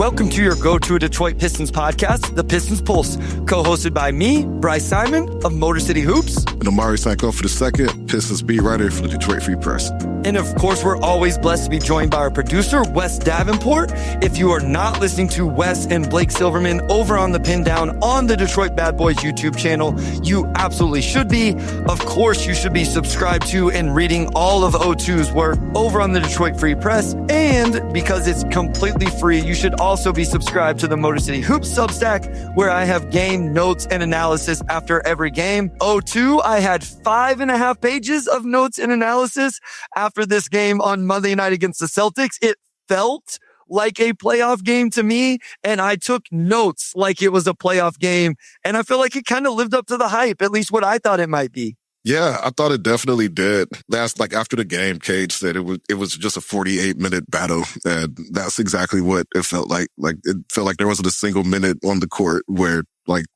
Welcome to your go-to Detroit Pistons podcast, the Pistons Pulse, co-hosted by me, Bryce Simon of Motor City Hoops. And Omari Sanko for the second, Pistons beat writer for the Detroit Free Press. And of course, we're always blessed to be joined by our producer, Wes Davenport. If you are not listening to Wes and Blake Silverman over on the Pin Down on the Detroit Bad Boys YouTube channel, you absolutely should be. Of course, you should be subscribed to and reading all of O2's work over on the Detroit Free Press. And because it's completely free, you should also be subscribed to the Motor City Hoops Substack, where I have game notes and analysis after every game. O2, I had 5.5 pages of notes and analysis after this game on Monday night against the Celtics. It felt like a playoff game to me, and I took notes like it was a playoff game, and I feel like it kind of lived up to the hype, at least what I thought it might be. Yeah, I thought it definitely did. After the game, Cage said it was just a 48-minute battle, and that's exactly what it felt like. Like, it felt like there wasn't a single minute on the court where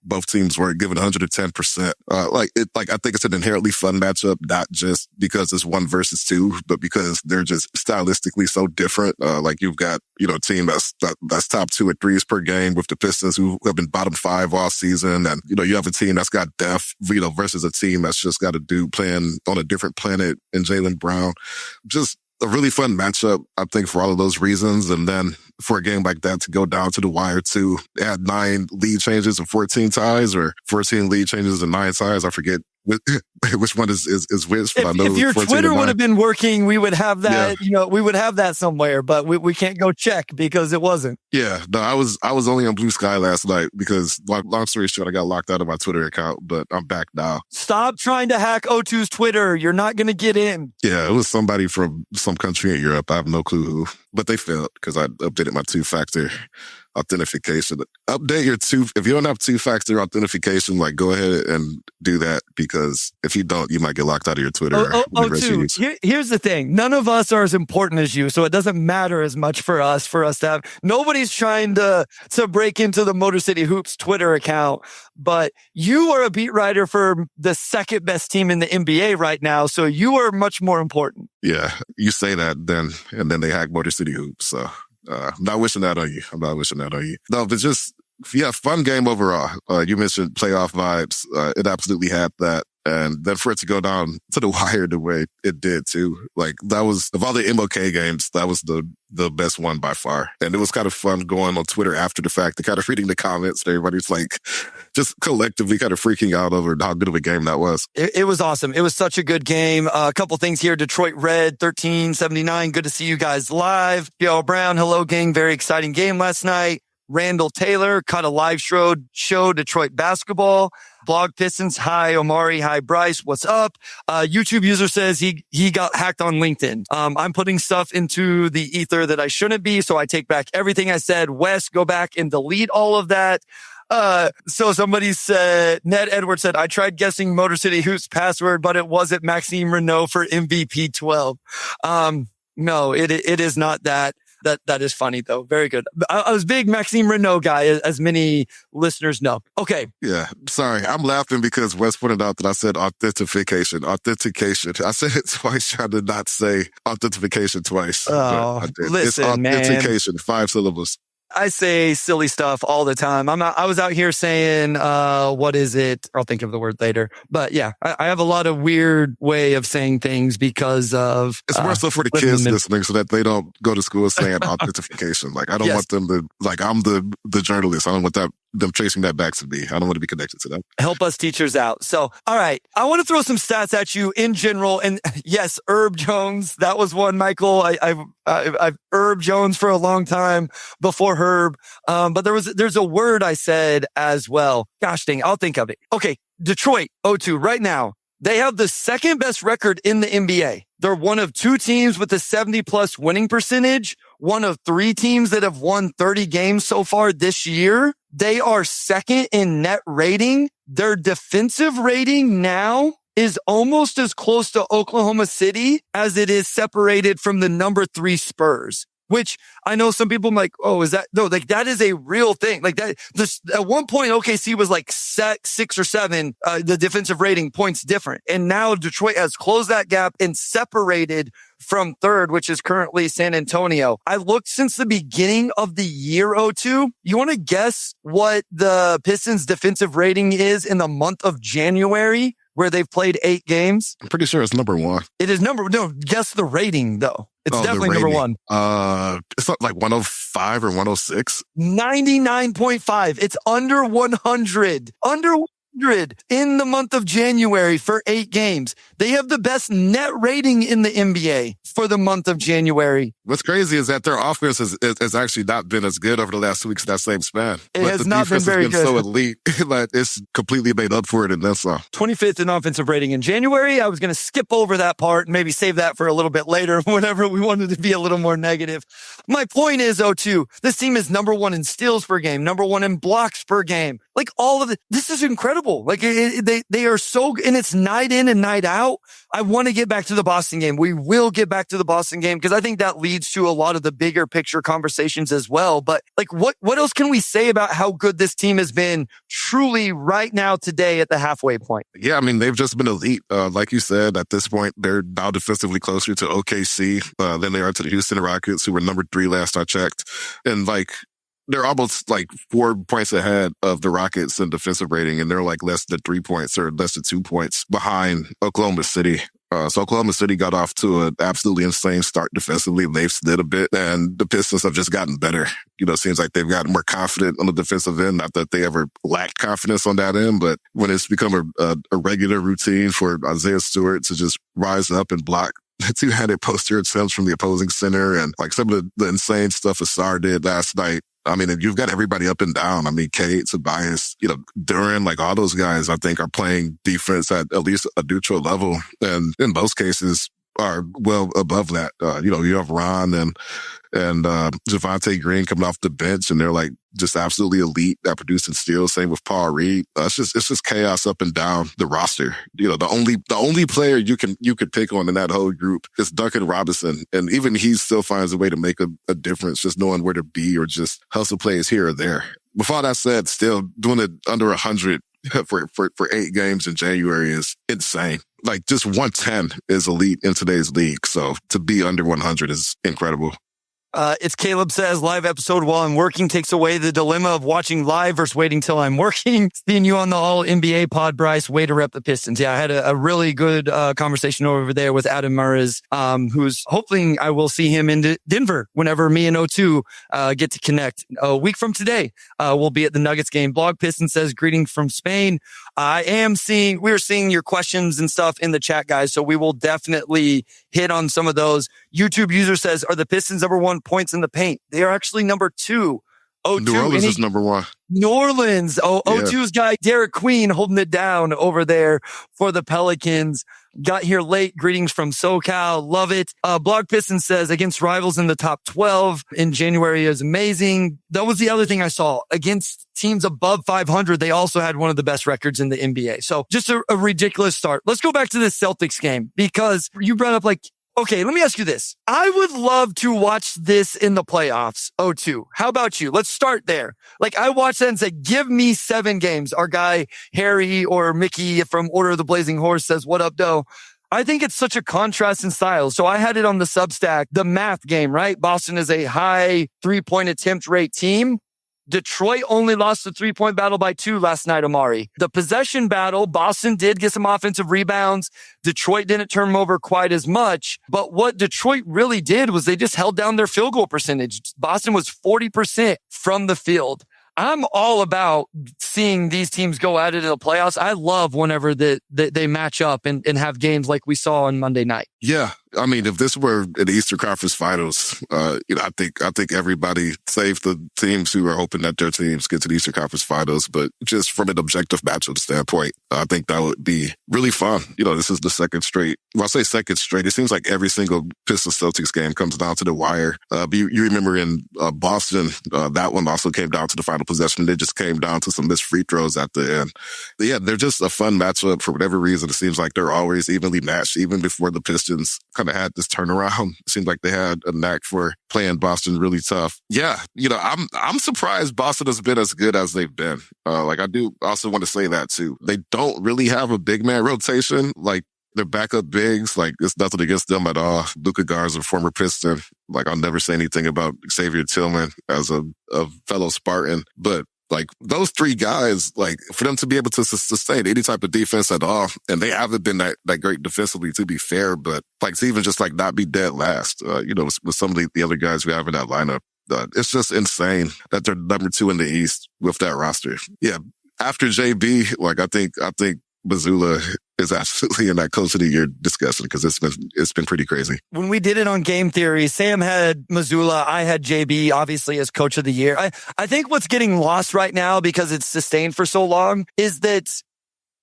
both teams were giving 110%. I think it's an inherently fun matchup, not just because it's 1 versus 2, but because they're just stylistically so different. You've got, a team that's top 2 at threes per game with the Pistons, who have been bottom 5 all season. And, you have a team that's got depth, versus a team that's just got a dude playing on a different planet in Jalen Brown. Just a really fun matchup, I think, for all of those reasons. And then for a game like that to go down to the wire to add 9 lead changes and 14 ties, or 14 lead changes and 9 ties. I forget which one is which. But if your Twitter would have been working, we would have that, we would have that somewhere, but we can't go check because it wasn't. Yeah, no, I was only on Blue Sky last night because, long story short, I got locked out of my Twitter account, but I'm back now. Stop trying to hack O2's Twitter. You're not going to get in. Yeah, it was somebody from some country in Europe. I have no clue who, but they failed because I updated my 2-factor authentication. Update your if you don't have 2-factor authentication, go ahead and do that, because if you don't, you might get locked out of your Twitter. Here's the thing. None of us are as important as you, so it doesn't matter as much for us to have. Nobody's trying to break into the Motor City Hoops Twitter account, but you are a beat writer for the second best team in the NBA right now, so you are much more important. Yeah, you say that, and then they hack Motor City Hoops, so I'm not wishing that on you. No, but just, fun game overall. You mentioned playoff vibes. It absolutely had that. And then for it to go down to the wire the way it did too, that was, of all the MOK games, that was the best one by far. And it was kind of fun going on Twitter after the fact and kind of reading the comments. And everybody's just collectively kind of freaking out over how good of a game that was. It was awesome. It was such a good game. A couple things here. Detroit Red, 1379. Good to see you guys live. P.L. Brown, hello gang. Very exciting game last night. Randall Taylor caught a live show Detroit basketball. Blog Pistons, hi Omari, hi Bryce, what's up? YouTube user says he got hacked on LinkedIn. I'm putting stuff into the ether that I shouldn't be, so I take back everything I said. Wes, go back and delete all of that. So somebody said, Ned Edwards said, I tried guessing Motor City Hoops password, but it wasn't Maxime Renault for MVP 12. No, it is not that. That is funny though. Very good. I was a big Maxime Renault guy, as many listeners know. Okay. Yeah. Sorry. I'm laughing because Wes pointed out that I said authentication. I said it twice, trying to not say authentication twice. Oh, listen, it's authentication, 5 syllables. I say silly stuff all the time. I was out here saying, what is it? I'll think of the word later. But yeah, I have a lot of weird way of saying things because of... It's more so for the kids listening so that they don't go to school saying authentication. I don't want them to... I'm the journalist. I don't want them tracing that back to me. I don't want to be connected to them. Help us teachers out. So, all right. I want to throw some stats at you in general. And yes, Herb Jones, that was one, Michael. I've Herb Jones for a long time before Herb. But there's a word I said as well. Gosh dang, I'll think of it. Okay. Detroit, O2 right now. They have the second best record in the NBA. They're one of 2 teams with a 70+ winning percentage, one of 3 teams that have won 30 games so far this year. They are second in net rating. Their defensive rating now is almost as close to Oklahoma City as it is separated from the number 3 Spurs. which I know some people like, oh, is that, no, like that is a real thing. Like that, this, at one point, OKC was like 6 or 7, the defensive rating points different. And now Detroit has closed that gap and separated from third, which is currently San Antonio. I looked since the beginning of the year, O2. You want to guess what the Pistons defensive rating is in the month of January, where they've played 8 games? I'm pretty sure it's number 1. It is no, guess the rating though. It's definitely number 1. It's not like 105 or 106. 99.5. It's under 100. Under 100 in the month of January for 8 games. They have the best net rating in the NBA for the month of January. What's crazy is that their offense has actually not been as good over the last 2 weeks in that same span. It has not been very good. So elite, like it's completely made up for it in this one. 25th in offensive rating in January. I was going to skip over that part and maybe save that for a little bit later whenever we wanted to be a little more negative. My point is, O2, this team is number 1 in steals per game, number 1 in blocks per game. Like all of it. This is incredible. Like they are so, and it's night in and night out. I want to get back to the Boston game. We will get back to the Boston game because I think that leads to a lot of the bigger picture conversations as well. But like, what else can we say about how good this team has been truly right now today at the halfway point? Yeah, I mean, they've just been elite. Like you said, at this point, they're now defensively closer to OKC than they are to the Houston Rockets, who were number 3 last I checked. And like, they're almost like 4 points ahead of the Rockets in defensive rating, and they're like less than 3 points or less than 2 points behind Oklahoma City. So Oklahoma City got off to an absolutely insane start defensively. They've slid a bit, and the Pistons have just gotten better. You know, it seems like they've gotten more confident on the defensive end. Not that they ever lacked confidence on that end, but when it's become a regular routine for Isaiah Stewart to just rise up and block the 2-handed poster attempts from the opposing center, and like some of the insane stuff Asar did last night. I mean, you've got everybody up and down. I mean, Kate, Tobias, Duren, like all those guys, I think, are playing defense at least a neutral level. And in most cases are well above that. You have Ron and Javonte Green coming off the bench, and they're like just absolutely elite at producing steals. Same with Paul Reed. It's just chaos up and down the roster. The only player you could pick on in that whole group is Duncan Robinson, and even he still finds a way to make a difference, just knowing where to be or just hustle plays here or there. With all that said, still doing it under 100 for 8 games in January is insane. Like just 110 is elite in today's league. So to be under 100 is incredible. It's Caleb says, live episode while I'm working takes away the dilemma of watching live versus waiting till I'm working. Seeing you on the all NBA pod, Bryce, way to rep the Pistons. Yeah, I had a really good conversation over there with Adam Murray's, who's hopefully I will see him in Denver whenever me and O2 get to connect. A week from today, we'll be at the Nuggets game. Blog Piston says, greetings from Spain. We're seeing your questions and stuff in the chat, guys. So we will definitely hit on some of those. YouTube user says, are the Pistons number 1 points in the paint? They are actually number 2. New Orleans is number 1. New Orleans. O2's guy, Derek Queen, holding it down over there for the Pelicans. Got here late. Greetings from SoCal. Love it. Blog Piston says, against rivals in the top 12 in January is amazing. That was the other thing I saw. Against teams above 500, they also had one of the best records in the NBA. So just a ridiculous start. Let's go back to the Celtics game, because you brought up okay, let me ask you this. I would love to watch this in the playoffs, O2. How about you? Let's start there. Like, I watched that and said, give me 7 games. Our guy, Harry or Mickey from Order of the Blazing Horse says, what up, Doe? I think it's such a contrast in style. So I had it on the Substack, the math game, right? Boston is a high 3-point attempt rate team. Detroit only lost the 3-point battle by 2 last night, Omari. The possession battle, Boston did get some offensive rebounds. Detroit didn't turn them over quite as much. But what Detroit really did was they just held down their field goal percentage. Boston was 40% from the field. I'm all about seeing these teams go at it in the playoffs. I love whenever they match up and have games like we saw on Monday night. Yeah. I mean, if this were in the Eastern Conference Finals, I think everybody, save the teams who are hoping that their teams get to the Eastern Conference Finals, but just from an objective matchup standpoint, I think that would be really fun. This is the second straight. When I say second straight, it seems like every single Pistons Celtics game comes down to the wire. You remember in Boston, that one also came down to the final possession. They just came down to some missed free throws at the end. But yeah, they're just a fun matchup for whatever reason. It seems like they're always evenly matched, even before the Pistons kind of had this turnaround. It seemed like they had a knack for playing Boston really tough. Yeah, I'm surprised Boston has been as good as they've been. I do also want to say that too. They don't really have a big man rotation. Like, their backup bigs, like, it's nothing against them at all. Luka Garza, former Piston. Like, I'll never say anything about Xavier Tillman as a fellow Spartan. But, like, those three guys, like, for them to be able to sustain any type of defense at all, and they haven't been that great defensively, to be fair, but, like, to even just, like, not be dead last, with some of the other guys we have in that lineup, it's just insane that they're number 2 in the East with that roster. Yeah, after JB, like, I think Mazzulla is absolutely in that coach of the year discussion because it's been pretty crazy. When we did it on Game Theory, Sam had Mazzulla, I had JB, obviously, as coach of the year. I think what's getting lost right now because it's sustained for so long is that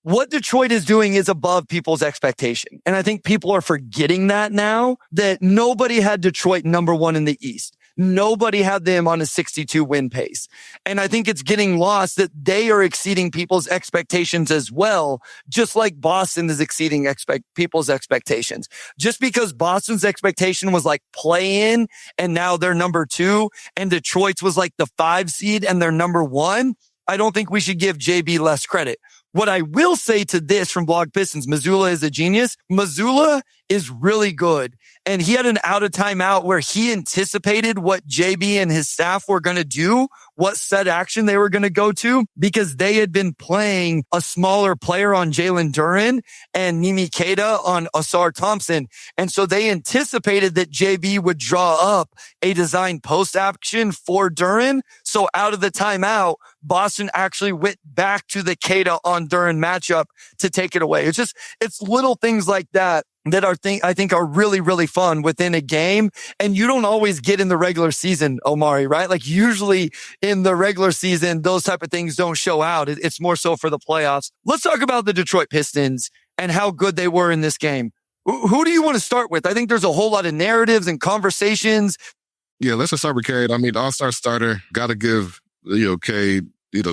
what Detroit is doing is above people's expectation. And I think people are forgetting that now, that nobody had Detroit number 1 in the East. Nobody had them on a 62 win pace. And I think it's getting lost that they are exceeding people's expectations as well, just like Boston is exceeding people's expectations. Just because Boston's expectation was like play in and now they're number 2 and Detroit's was like the 5 seed and they're number 1, I don't think we should give JB less credit. What I will say to this from Blog Pistons, Mazzulla is a genius. Mazzulla is really good. And he had an out of timeout where he anticipated what JB and his staff were going to do, what set action they were going to go to, because they had been playing a smaller player on Jalen Duren and Nimi Keita on Asar Thompson. And so they anticipated that JB would draw up a design post action for Duren. So out of the timeout, Boston actually went back to the Keita on Duren matchup to take it away. It's little things like that I think are really, really fun within a game. And you don't always get in the regular season, Omari, right? Like usually in the regular season, those type of things don't show out. It's more so for the playoffs. Let's talk about the Detroit Pistons and how good they were in this game. Who do you want to start with? I think there's a whole lot of narratives and conversations. Yeah, let's just start with Cade. I mean, all-star starter, got to give, Cade,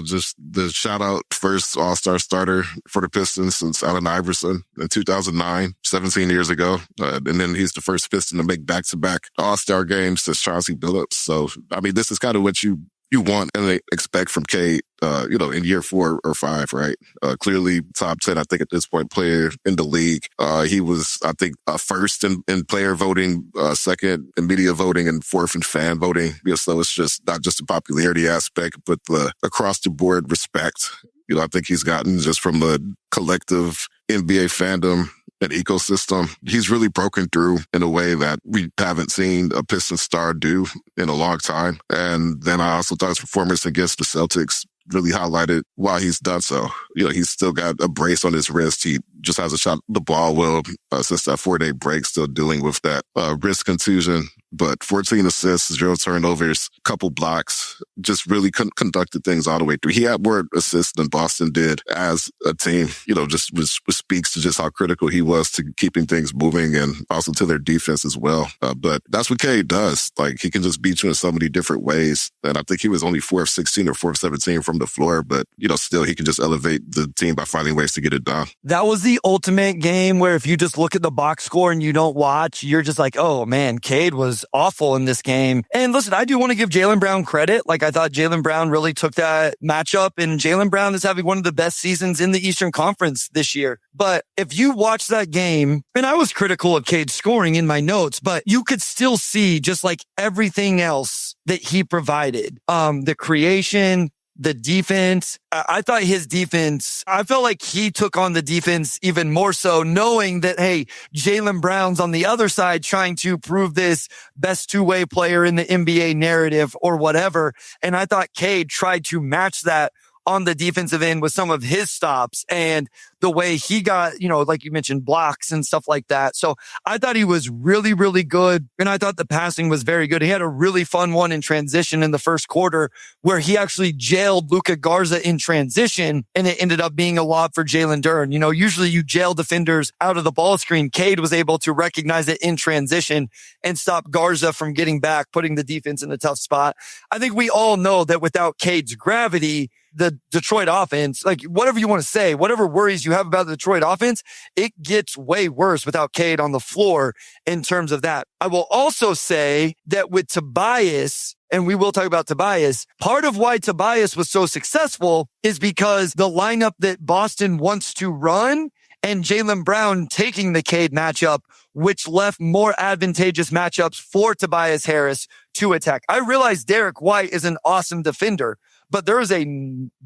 just the shout out first all-star starter for the Pistons since Allen Iverson in 2009, 17 years ago. And then he's the first Piston to make back-to-back all-star games since Chauncey Billups. So, I mean, this is kind of what you want and expect from Cade, in year 4 or 5, right? Clearly top 10, I think at this point, player in the league. He was, I think, first in player voting, second in media voting, and 4th in fan voting. So it's just not just the popularity aspect, but the across the board respect. I think he's gotten just from a collective NBA fandom and ecosystem. He's really broken through in a way that we haven't seen a Pistons star do in a long time. And then I also thought his performance against the Celtics really highlighted why he's done so. He's still got a brace on his wrist. He just hasn't shot the ball well since that 4-day break, still dealing with that wrist contusion. But 14 assists, 0 turnovers, couple blocks, just really conducted things all the way through. He had more assists than Boston did as a team, just which speaks to just how critical he was to keeping things moving and also to their defense as well. But that's what Cade does. Like, he can just beat you in so many different ways. And I think he was only 4 of 16 or 4 of 17 from the floor, but, still he can just elevate the team by finding ways to get it done. That was the ultimate game where if you just look at the box score and you don't watch, you're just like, oh man, Cade was awful in this game. And listen, I do want to give Jaylen Brown credit. Like, I thought Jaylen Brown really took that matchup, and Jaylen Brown is having one of the best seasons in the Eastern Conference this year. But if you watch that game, and I was critical of Cade's scoring in my notes, but you could still see just like everything else that he provided. The creation, the defense. I thought his defense, I felt like he took on the defense even more so, knowing that, hey, Jaylen Brown's on the other side trying to prove this best two-way player in the NBA narrative or whatever. And I thought Cade tried to match that on the defensive end with some of his stops and the way he got, like you mentioned, blocks and stuff like that. So I thought he was really, really good. And I thought the passing was very good. He had a really fun one in transition in the first quarter where he actually jailed Luka Garza in transition, and it ended up being a lob for Jalen Duren. Usually you jail defenders out of the ball screen. Cade was able to recognize it in transition and stop Garza from getting back, putting the defense in a tough spot. I think we all know that without Cade's gravity, the Detroit offense, like whatever you want to say, whatever worries you have about the Detroit offense, it gets way worse without Cade on the floor in terms of that. I will also say that with Tobias, and we will talk about Tobias, part of why Tobias was so successful is because the lineup that Boston wants to run and Jaylen Brown taking the Cade matchup, which left more advantageous matchups for Tobias Harris to attack. I realize Derek White is an awesome defender, but there is a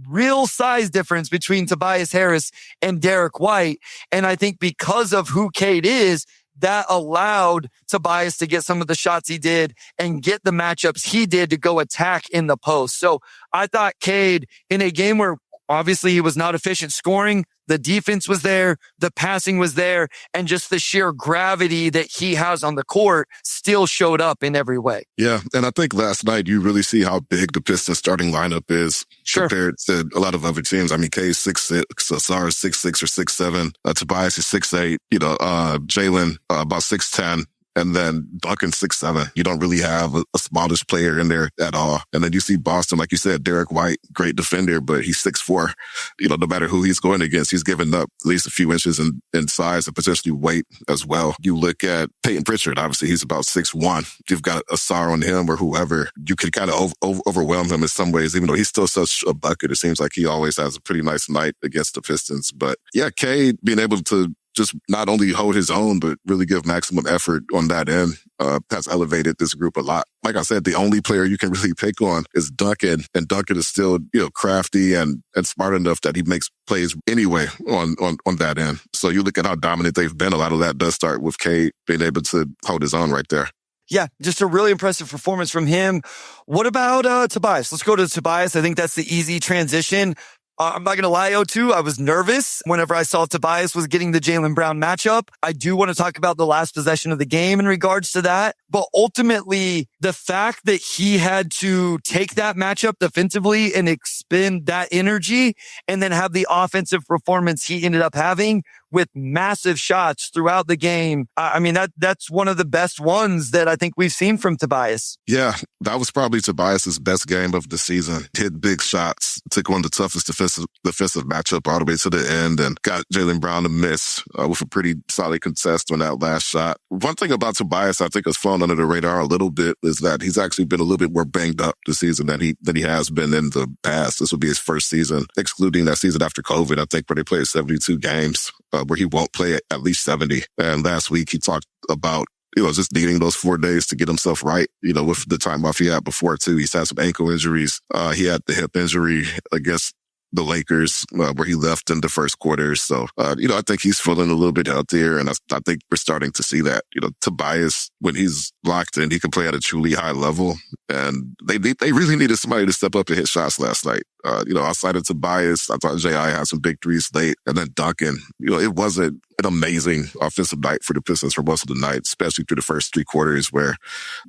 real size difference between Tobias Harris and Derek White. And I think because of who Cade is, that allowed Tobias to get some of the shots he did and get the matchups he did to go attack in the post. So I thought Cade, in a game where obviously he was not efficient scoring, the defense was there, the passing was there, and just the sheer gravity that he has on the court still showed up in every way. Yeah, and I think last night you really see how big the Pistons starting lineup is compared to a lot of other teams. I mean, K's 6'6", Asar is 6'6" or 6'7", Tobias is 6'8", Jalen about 6'10", and then Duncan 6'7". You don't really have a smallish player in there at all. And then you see Boston, like you said, Derek White, great defender, but he's 6'4". No matter who he's going against, he's giving up at least a few inches in size and potentially weight as well. You look at Peyton Pritchard, obviously he's about 6'1". You've got Asar on him or whoever. You could kind of overwhelm him in some ways, even though he's still such a bucket. It seems like he always has a pretty nice night against the Pistons. But yeah, Cade being able to just not only hold his own, but really give maximum effort on that end, has elevated this group a lot. Like I said, the only player you can really pick on is Duncan, and Duncan is still, crafty and smart enough that he makes plays anyway on that end. So you look at how dominant they've been. A lot of that does start with Cade being able to hold his own right there. Yeah, just a really impressive performance from him. What about Tobias? Let's go to Tobias. I think that's the easy transition. I'm not going to lie, O2, I was nervous whenever I saw Tobias was getting the Jaylen Brown matchup. I do want to talk about the last possession of the game in regards to that. But ultimately, the fact that he had to take that matchup defensively and expend that energy and then have the offensive performance he ended up having with massive shots throughout the game. I mean, that's one of the best ones that I think we've seen from Tobias. Yeah, that was probably Tobias's best game of the season. Hit big shots, took one of the toughest defensive matchup all the way to the end and got Jaylen Brown to miss with a pretty solid contest on that last shot. One thing about Tobias I think has flown under the radar a little bit is that he's actually been a little bit more banged up this season than he has been in the past. This will be his first season, excluding that season after COVID, I think, where they played 72 games. Where he won't play at least 70. And last week he talked about, just needing those 4 days to get himself right, with the time off he had before too. He's had some ankle injuries. He had the hip injury against the Lakers, where he left in the first quarter. So, I think he's feeling a little bit healthier, and I think we're starting to see that. Tobias, when he's locked in, he can play at a truly high level, and they really needed somebody to step up and hit shots last night. Outside of Tobias, I thought J.I. had some big threes late, and then Duncan, it wasn't an amazing offensive night for the Pistons for most of the night, especially through the first three quarters where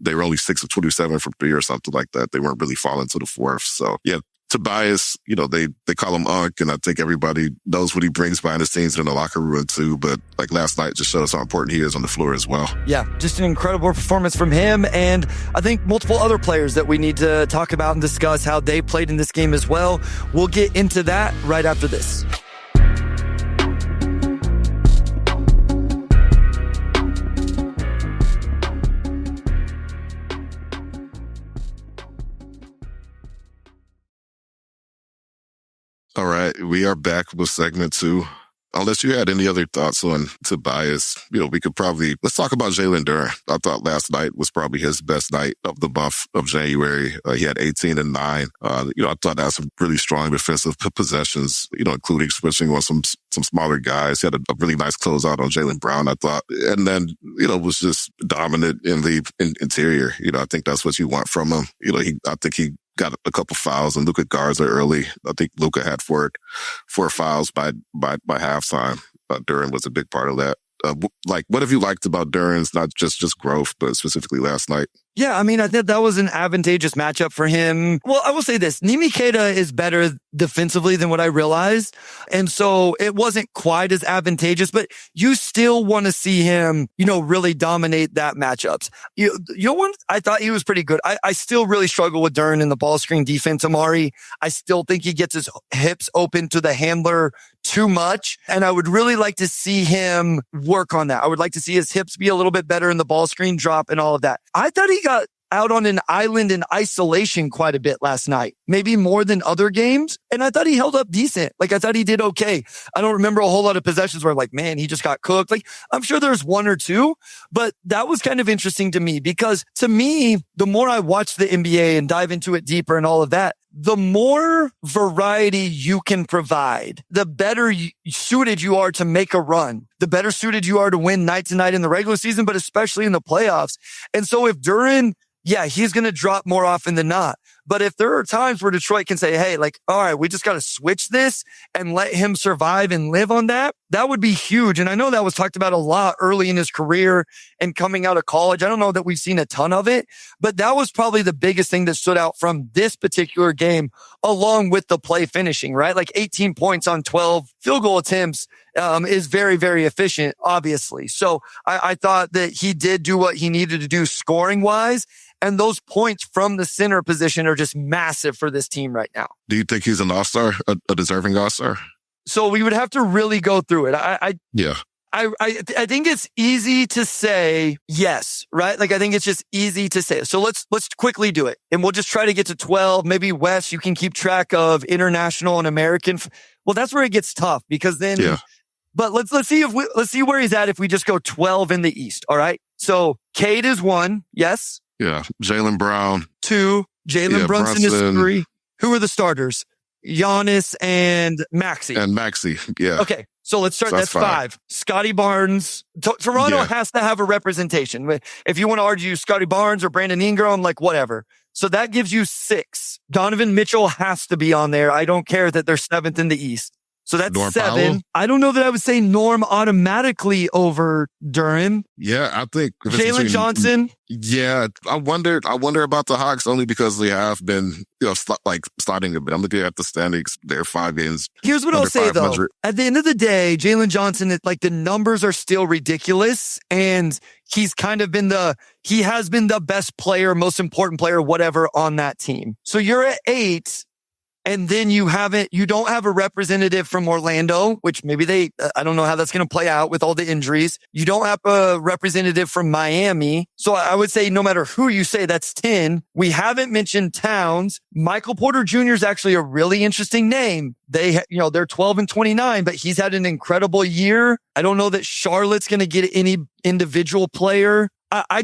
they were only 6 of 27 from three or something like that. They weren't really falling to the fourth. So, yeah. Tobias, they call him Unc, and I think everybody knows what he brings behind the scenes in the locker room too. But like last night just showed us how important he is on the floor as well. Yeah, just an incredible performance from him. And I think multiple other players that we need to talk about and discuss how they played in this game as well. We'll get into that right after this. All right, we are back with segment 2. Unless you had any other thoughts on Tobias, we could let's talk about Jalen Duren. I thought last night was probably his best night of the month of January. He had 18 and 9. I thought that some really strong defensive possessions, including switching on some smaller guys. He had a really nice closeout on Jaylen Brown, I thought. And then, was just dominant in the interior. I think that's what you want from him. I think he got a couple fouls and Luka Garza early. I think Luka had four fouls by halftime. Duren was a big part of that. what have you liked about Duren's, not just growth, but specifically last night? Yeah, I mean, I think that was an advantageous matchup for him. Well, I will say this. Nimi Keita is better defensively than what I realized. And so it wasn't quite as advantageous, but you still want to see him, really dominate that matchups. I thought he was pretty good. I still really struggle with Duren in the ball screen defense, Omari. I still think he gets his hips open to the handler too much. And I would really like to see him work on that. I would like to see his hips be a little bit better in the ball screen drop and all of that. I thought he got out on an island in isolation quite a bit last night, maybe more than other games. And I thought he held up decent. Like, I thought he did okay. I don't remember a whole lot of possessions where man, he just got cooked. Like, I'm sure there's one or two, but that was kind of interesting to me because to me, the more I watch the NBA and dive into it deeper and all of that, the more variety you can provide, the better suited you are to make a run, the better suited you are to win night to night in the regular season, but especially in the playoffs. And so if Duren, he's going to drop more often than not. But if there are times where Detroit can say, hey, all right, we just got to switch this and let him survive and live on that, that would be huge. And I know that was talked about a lot early in his career and coming out of college. I don't know that we've seen a ton of it, but that was probably the biggest thing that stood out from this particular game, along with the play finishing, right? 18 points on 12 field goal attempts is very, very efficient, obviously. So I thought that he did do what he needed to do scoring wise. And those points from the center position are just massive for this team right now. Do you think he's an all-star, a deserving all-star? So we would have to really go through it. I think it's easy to say yes, right? I think it's just easy to say. So let's quickly do it. And we'll just try to get to 12. Maybe Wes, you can keep track of international and American. Well, that's where it gets tough because then, but let's see where he's at if we just go 12 in the East. All right. So Cade is 1. Yes. Yeah. Jaylen Brown. 2. Jalen Brunson is 3. Who are the starters? Giannis and Maxey. Yeah. Okay. So let's start. So that's 5. Scotty Barnes. Toronto has to have a representation. If you want to argue Scotty Barnes or Brandon Ingram, whatever. So that gives you 6. Donovan Mitchell has to be on there. I don't care that they're 7th in the East. So that's Norm 7. Powell. I don't know that I would say Norm automatically over Duren. Yeah, I think Jalen Johnson. Yeah, I wonder about the Hawks only because they have been, sliding a bit. I'm looking at the standings. They're 5 games. Here's what I'll say though. At the end of the day, Jalen Johnson, the numbers are still ridiculous, and he's kind of he has been the best player, most important player, whatever on that team. So you're at 8. And then you don't have a representative from Orlando, which maybe I don't know how that's going to play out with all the injuries. You don't have a representative from Miami. So I would say no matter who you say, that's 10. We haven't mentioned Towns. Michael Porter Jr. is actually a really interesting name. They're 12 and 29, but he's had an incredible year. I don't know that Charlotte's going to get any individual player. I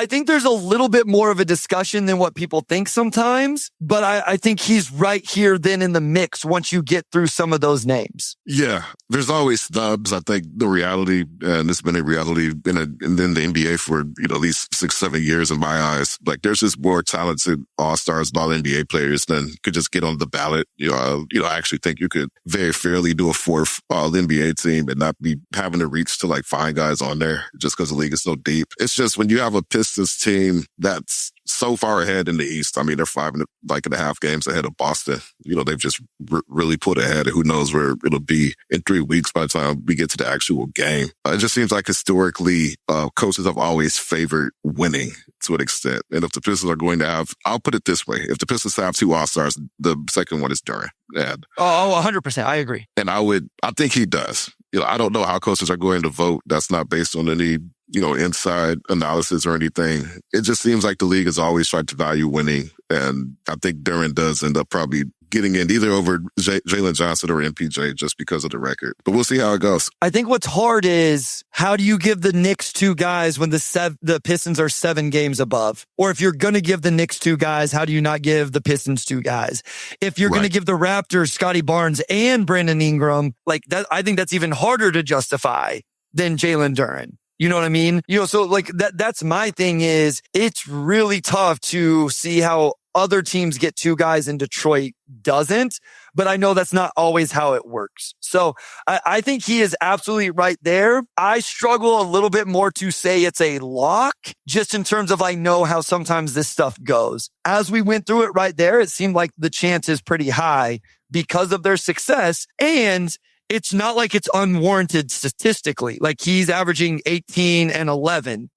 think there's a little bit more of a discussion than what people think sometimes, but I think he's right here then in the mix once you get through some of those names. Yeah, there's always snubs. I think the reality, and it's been a reality in the NBA for, at least 6-7 years in my eyes. There's just more talented all-stars and all-NBA players than could just get on the ballot. I actually think you could very fairly do a 4th all-NBA team and not be having to reach to find guys on there just because the league is so deep. It's just when you have a Pistons team that's so far ahead in the East. I mean, they're 5.5 games ahead of Boston. They've just really put ahead, and who knows where it'll be in 3 weeks by the time we get to the actual game. It just seems like historically, coaches have always favored winning to an extent. And if the Pistons are going to have, I'll put it this way, if the Pistons have 2 All-Stars, the second one is Duren. And 100%. I agree. And I think he does. I don't know how coaches are going to vote. That's not based on any inside analysis or anything. It just seems like the league has always tried to value winning. And I think Duren does end up probably getting in either over Jalen Johnson or MPJ just because of the record. But we'll see how it goes. I think what's hard is how do you give the Knicks 2 guys when the Pistons are 7 games above? Or if you're going to give the Knicks 2 guys, how do you not give the Pistons 2 guys? If you're going to give the Raptors Scotty Barnes and Brandon Ingram, that, I think that's even harder to justify than Jalen Duren. You know what I mean? So that's my thing is it's really tough to see how other teams get 2 guys and Detroit doesn't. But I know that's not always how it works. So I think he is absolutely right there. I struggle a little bit more to say it's a lock, just in terms of I know how sometimes this stuff goes. As we went through it right there, it seemed like the chance is pretty high because of their success. And it's not like it's unwarranted statistically. Like he's averaging 18 and 11.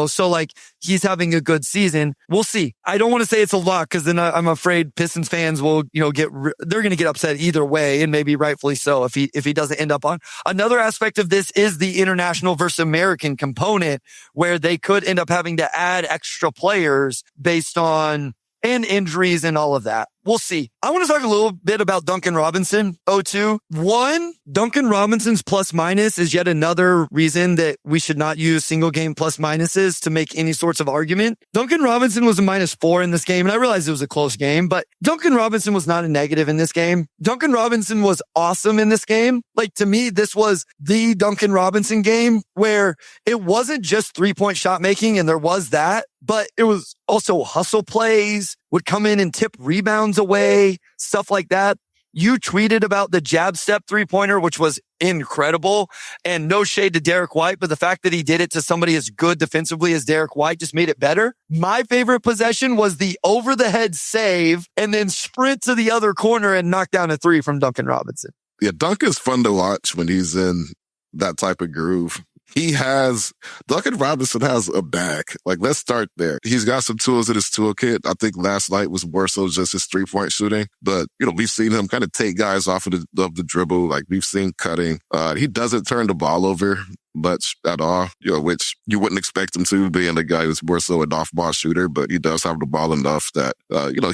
So like he's having a good season. We'll see. I don't want to say it's a lock because then I'm afraid Pistons fans will, they're going to get upset either way, and maybe rightfully so if he doesn't end up on. Another aspect of this is the international versus American component, where they could end up having to add extra players based on and injuries and all of that. We'll see. I want to talk a little bit about Duncan Robinson, O2. One, Duncan Robinson's plus minus is yet another reason that we should not use single game plus minuses to make any sorts of argument. Duncan Robinson was a -4 in this game, and I realized it was a close game, but Duncan Robinson was not a negative in this game. Duncan Robinson was awesome in this game. Like, to me, this was the Duncan Robinson game where it wasn't just 3-point shot making, and there was that, but it was also hustle plays, would come in and tip rebounds away, stuff like that. You tweeted about the jab step 3-pointer, which was incredible, and no shade to Derek White, but the fact that he did it to somebody as good defensively as Derek White just made it better. My favorite possession was the over the head save and then sprint to the other corner and knock down a 3 from Duncan Robinson. Yeah, Duncan's fun to watch when he's in that type of groove. Duncan Robinson has a bag. Like, let's start there. He's got some tools in his toolkit. I think last night was more so just his 3-point shooting. But, we've seen him kind of take guys off of the dribble. Like, we've seen cutting. He doesn't turn the ball over much at all, which you wouldn't expect him to, being a guy who's more so an off-ball shooter, but he does have the ball enough that,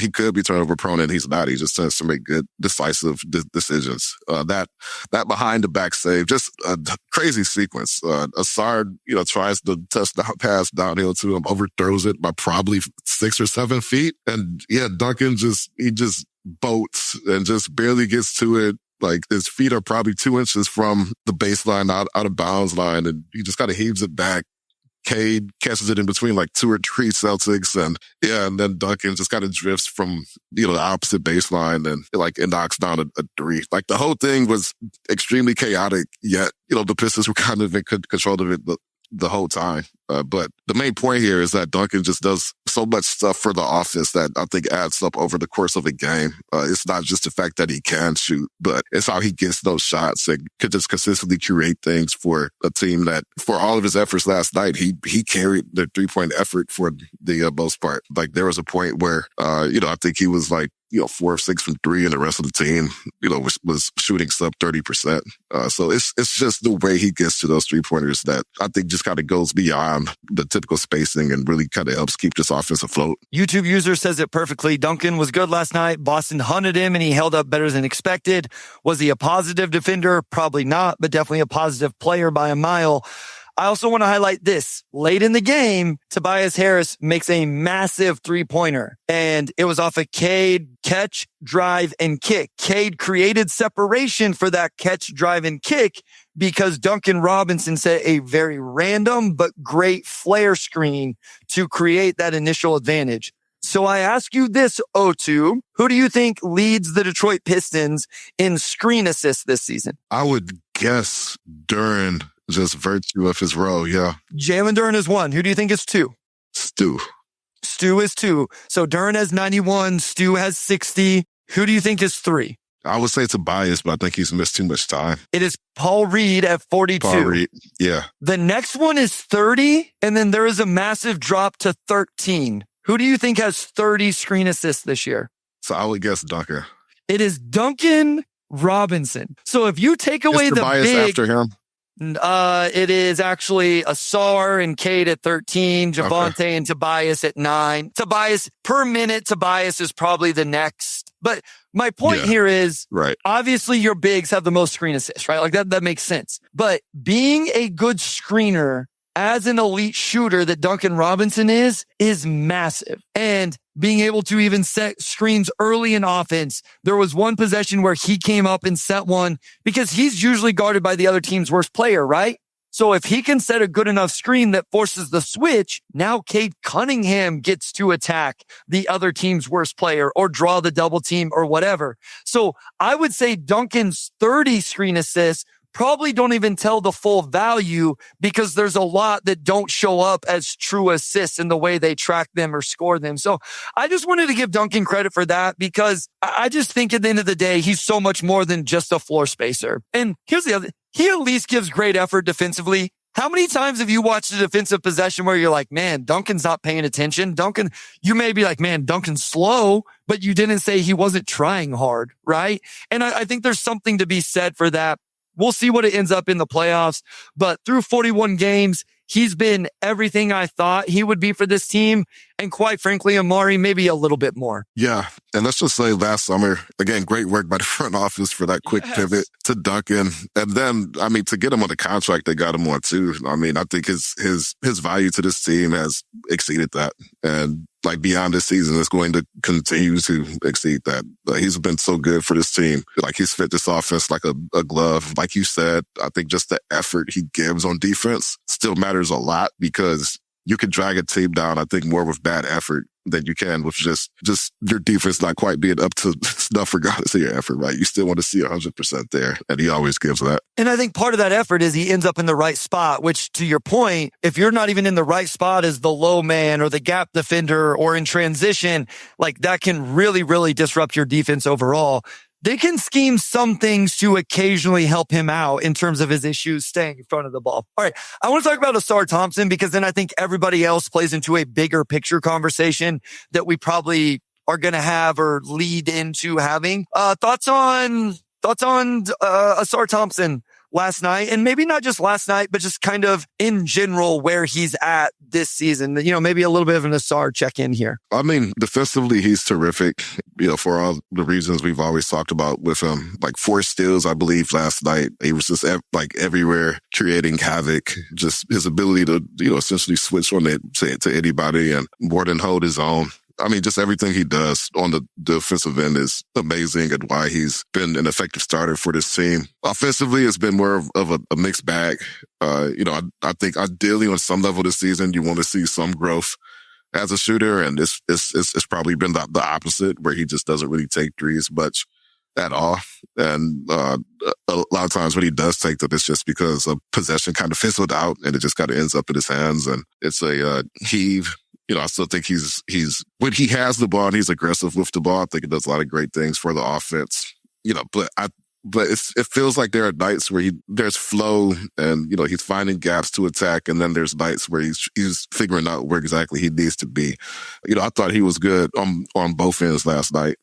he could be turnover prone, and he's not. He just tends to make good, decisive decisions. That behind the back save, just a crazy sequence. Assard, tries to touchdown pass downhill to him, overthrows it by probably 6 or 7 feet. And yeah, Duncan just boats and just barely gets to it. Like, his feet are probably 2 inches from the baseline out of bounds line, and he just kind of heaves it back. Cade catches it in between like 2 or 3 Celtics, and then Duncan just kind of drifts from, the opposite baseline, and it knocks down a 3. Like, the whole thing was extremely chaotic, yet, the Pistons were kind of in control of it the whole time. But the main point here is that Duncan just does so much stuff for the offense that I think adds up over the course of a game. It's not just the fact that he can shoot, but it's how he gets those shots and could just consistently create things for a team that, for all of his efforts last night, he carried the 3-point effort for the most part. Like, there was a point where, I think he was like, 4 of 6 from 3, and the rest of the team, was shooting sub 30%. So it's just the way he gets to those 3-pointers that I think just kind of goes beyond the typical spacing and really kind of helps keep this offense afloat. YouTube user says it perfectly. Duncan was good last night. Boston hunted him and he held up better than expected. Was he a positive defender? Probably not, but definitely a positive player by a mile. I also want to highlight this. Late in the game, Tobias Harris makes a massive 3-pointer, and it was off a Cade catch, drive, and kick. Cade created separation for that catch, drive, and kick because Duncan Robinson set a very random but great flare screen to create that initial advantage. So I ask you this, O2, who do you think leads the Detroit Pistons in screen assists this season? I would guess Duren. Just virtue of his role, yeah. Jalen Duren is 1. Who do you think is 2? Stu is 2. So Duren has 91. Stu has 60. Who do you think is 3? I would say Tobias, but I think he's missed too much time. It is Paul Reed at 42. Paul Reed, yeah. The next one is 30, and then there is a massive drop to 13. Who do you think has 30 screen assists this year? So I would guess Duncan. It is Duncan Robinson. So if you take away the Tobias big... after him? It is actually Asar and Cade at 13, Javonte and Tobias at 9. Tobias, per minute, Tobias is probably the next. But my point here is, obviously your bigs have the most screen assists, right? Like that makes sense. But being a good screener as an elite shooter that Duncan Robinson is massive. And being able to even set screens early in offense. There was one possession where he came up and set one because he's usually guarded by the other team's worst player, right? So if he can set a good enough screen that forces the switch, now Cade Cunningham gets to attack the other team's worst player or draw the double team or whatever. So I would say Duncan's 30 screen assists probably don't even tell the full value because there's a lot that don't show up as true assists in the way they track them or score them. So I just wanted to give Duncan credit for that because I just think at the end of the day, he's so much more than just a floor spacer. And here's the other, he at least gives great effort defensively. How many times have you watched a defensive possession where you're like, man, Duncan's not paying attention? Duncan, you may be like, man, Duncan's slow, but you didn't say he wasn't trying hard, right? And I think there's something to be said for that. We'll see what it ends up in the playoffs, but through 41 games, he's been everything I thought he would be for this team. And quite frankly, Omari, maybe a little bit more. Yeah. And let's just say last summer, again, great work by the front office for that quick pivot to Duncan. And then, I mean, to get him on the contract, they got him on too. I mean, I think his value to this team has exceeded that. And like beyond this season, it's going to continue to exceed that. He's been so good for this team. Like he's fit this offense like a glove. Like you said, I think just the effort he gives on defense still matters a lot because you can drag a team down, I think, more with bad effort than you can with just your defense not quite being up to snuff regardless of your effort, right? You still want to see 100% there, and he always gives that. And I think part of that effort is he ends up in the right spot, which to your point, if you're not even in the right spot as the low man or the gap defender or in transition, like that can really, really disrupt your defense overall. They can scheme some things to occasionally help him out in terms of his issues staying in front of the ball. All right. I want to talk about Asar Thompson because then I think everybody else plays into a bigger picture conversation that we probably are going to have or lead into having. Thoughts on Asar Thompson last night, and maybe not just last night, but just kind of in general where he's at this season. You know, maybe a little bit of an Asar check-in here. I mean, defensively, he's terrific, for all the reasons we've always talked about with him. Like 4 steals, I believe, last night. He was just everywhere, creating havoc. Just his ability to, essentially switch on it to anybody and more than hold his own. I mean, just everything he does on the defensive end is amazing and why he's been an effective starter for this team. Offensively, it's been more of a mixed bag. I think ideally on some level this season, you want to see some growth as a shooter. And it's probably been the opposite where he just doesn't really take threes much at all. And a lot of times when he does take them, it's just because a possession kind of fizzled out and it just kind of ends up in his hands. And it's a heave. I still think he's when he has the ball and he's aggressive with the ball, I think it does a lot of great things for the offense. But it feels like there are nights where there's flow and, he's finding gaps to attack. And then there's nights where he's figuring out where exactly he needs to be. I thought he was good on both ends last night,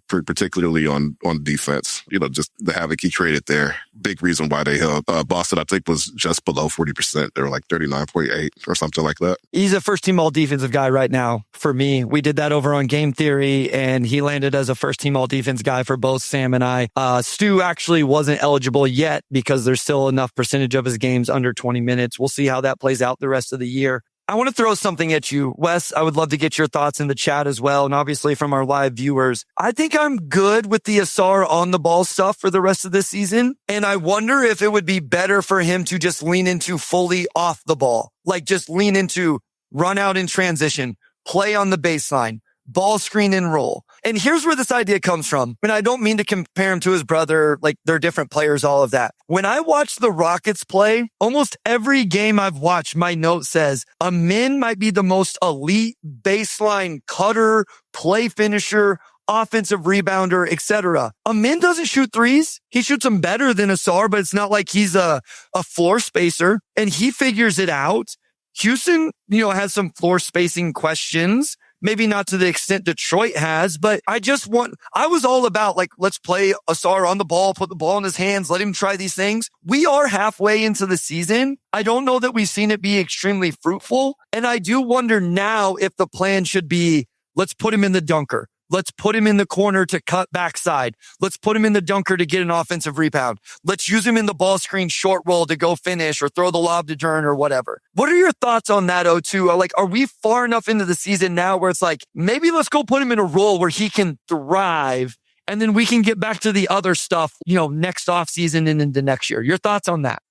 particularly on defense. Just the havoc he created there. Big reason why they held. Boston, I think, was just below 40%. They were like 39.8 or something like that. He's a first-team all-defensive guy right now for me. We did that over on Game Theory, and he landed as a first-team all-defense guy for both Sam and I. Stu actually wasn't eligible yet because there's still enough percentage of his games under 20 minutes. We'll see how that plays out the rest of the year. I want to throw something at you, Wes. I would love to get your thoughts in the chat as well. And obviously from our live viewers, I think I'm good with the Asar on the ball stuff for the rest of this season. And I wonder if it would be better for him to just lean into fully off the ball, like just lean into run out in transition, play on the baseline, ball screen and roll. And here's where this idea comes from. And I don't mean to compare him to his brother, like they're different players, all of that. When I watch the Rockets play, almost every game I've watched, my note says, Amin might be the most elite baseline cutter, play finisher, offensive rebounder, etc. Amin doesn't shoot threes. He shoots them better than Asar, but it's not like he's a floor spacer, and he figures it out. Houston, has some floor spacing questions. Maybe not to the extent Detroit has, but I was all about let's play Asar on the ball, put the ball in his hands, let him try these things. We are halfway into the season. I don't know that we've seen it be extremely fruitful. And I do wonder now if the plan should be, let's put him in the dunker. Let's put him in the corner to cut backside. Let's put him in the dunker to get an offensive rebound. Let's use him in the ball screen short roll to go finish or throw the lob to Duren or whatever. What are your thoughts on that, O2? Are we far enough into the season now where it's like, maybe let's go put him in a role where he can thrive and then we can get back to the other stuff, next off season and into next year. Your thoughts on that?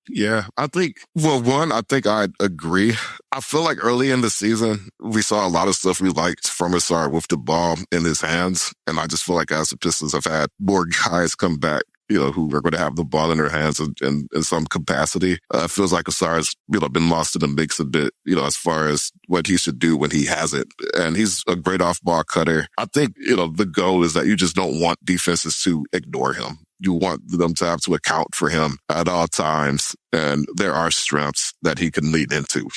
Yeah, I think, I think I'd agree. I feel like early in the season, we saw a lot of stuff we liked from Asar with the ball in his hands. And I just feel like as the Pistons have had more guys come back, who are going to have the ball in their hands in some capacity, it feels like Asar's, been lost in the mix a bit, as far as what he should do when he has it. And he's a great off-ball cutter. I think, the goal is that you just don't want defenses to ignore him. You want them to have to account for him at all times. And there are strengths that he can lean into.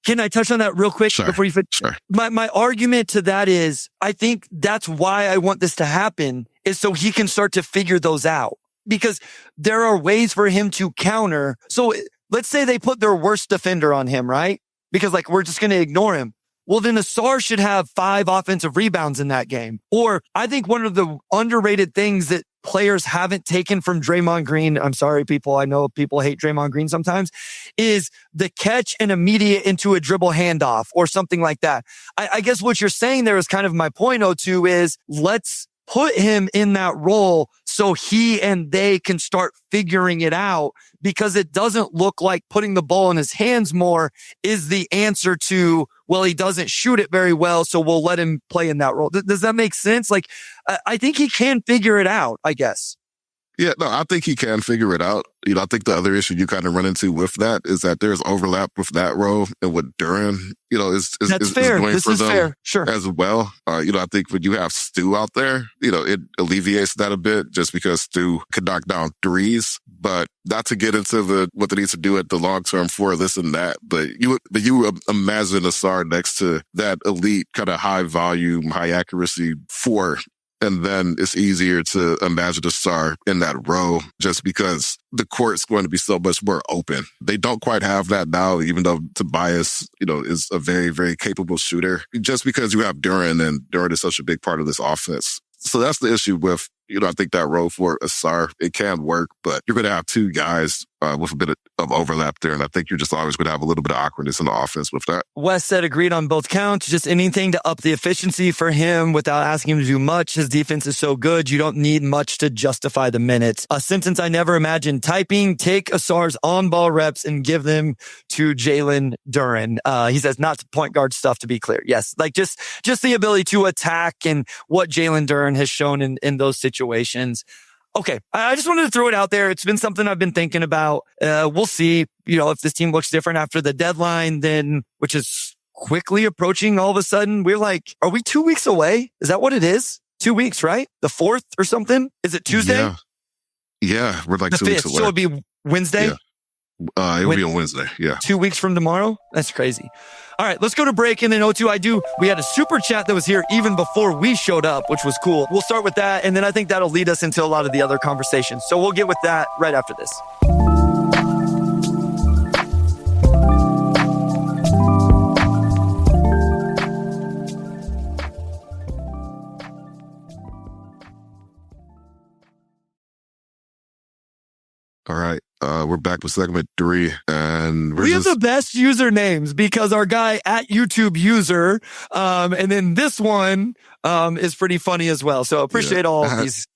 Can I touch on that real quick before you finish? Sure. My argument to that is, I think that's why I want this to happen, is so he can start to figure those out. Because there are ways for him to counter. So let's say they put their worst defender on him, right? Because we're just going to ignore him. Well, then Asar should have 5 offensive rebounds in that game. Or I think one of the underrated things that players haven't taken from Draymond Green, I'm sorry, people, I know people hate Draymond Green sometimes, is the catch and immediate into a dribble handoff or something like that. I guess what you're saying there is kind of my point, O2, is let's put him in that role so he and they can start figuring it out, because it doesn't look like putting the ball in his hands more is the answer to, well, he doesn't shoot it very well, so we'll let him play in that role. Does that make sense? I think he can figure it out, I guess. Yeah, no, I think he can figure it out. I think the other issue you kind of run into with that is that there's overlap with that role and what Duren, is fair. doing this for is them fair. Sure. as well. I think when you have Stu out there, it alleviates that a bit just because Stu could knock down threes, but not to get into what they need to do at the long term for this and that. But you imagine Asar next to that elite kind of high volume, high accuracy 4. And then it's easier to imagine a star in that row just because the court's going to be so much more open. They don't quite have that now, even though Tobias, is a very, very capable shooter. Just because you have Duren, and Duren is such a big part of this offense. So that's the issue with, I think that role for Asar, it can work, but you're going to have 2 guys with a bit of overlap there. And I think you're just always going to have a little bit of awkwardness in the offense with that. Wes said agreed on both counts. Just anything to up the efficiency for him without asking him to do much. His defense is so good, you don't need much to justify the minutes. A sentence I never imagined typing: take Asar's on-ball reps and give them to Jalen Duren. He says not point guard stuff, to be clear. Yes, just the ability to attack and what Jalen Duren has shown in those situations. Okay, I just wanted to throw it out there. It's been something I've been thinking about. We'll see, if this team looks different after the deadline, then, which is quickly approaching all of a sudden. We're are we 2 weeks away? Is that what it is? 2 weeks, right? The 4th or something? Is it Tuesday? Yeah, we're the 2 weeks 5th, away. so it'll be Wednesday? Yeah. It'll be on Wednesday, yeah. 2 weeks from tomorrow? That's crazy. All right, let's go to break. And then O2, we had a super chat that was here even before we showed up, which was cool. We'll start with that. And then I think that'll lead us into a lot of the other conversations. So we'll get with that right after this. All right. We're back with segment 3, and we have the best usernames because our guy at YouTube user, and then this one is pretty funny as well. So appreciate all of these.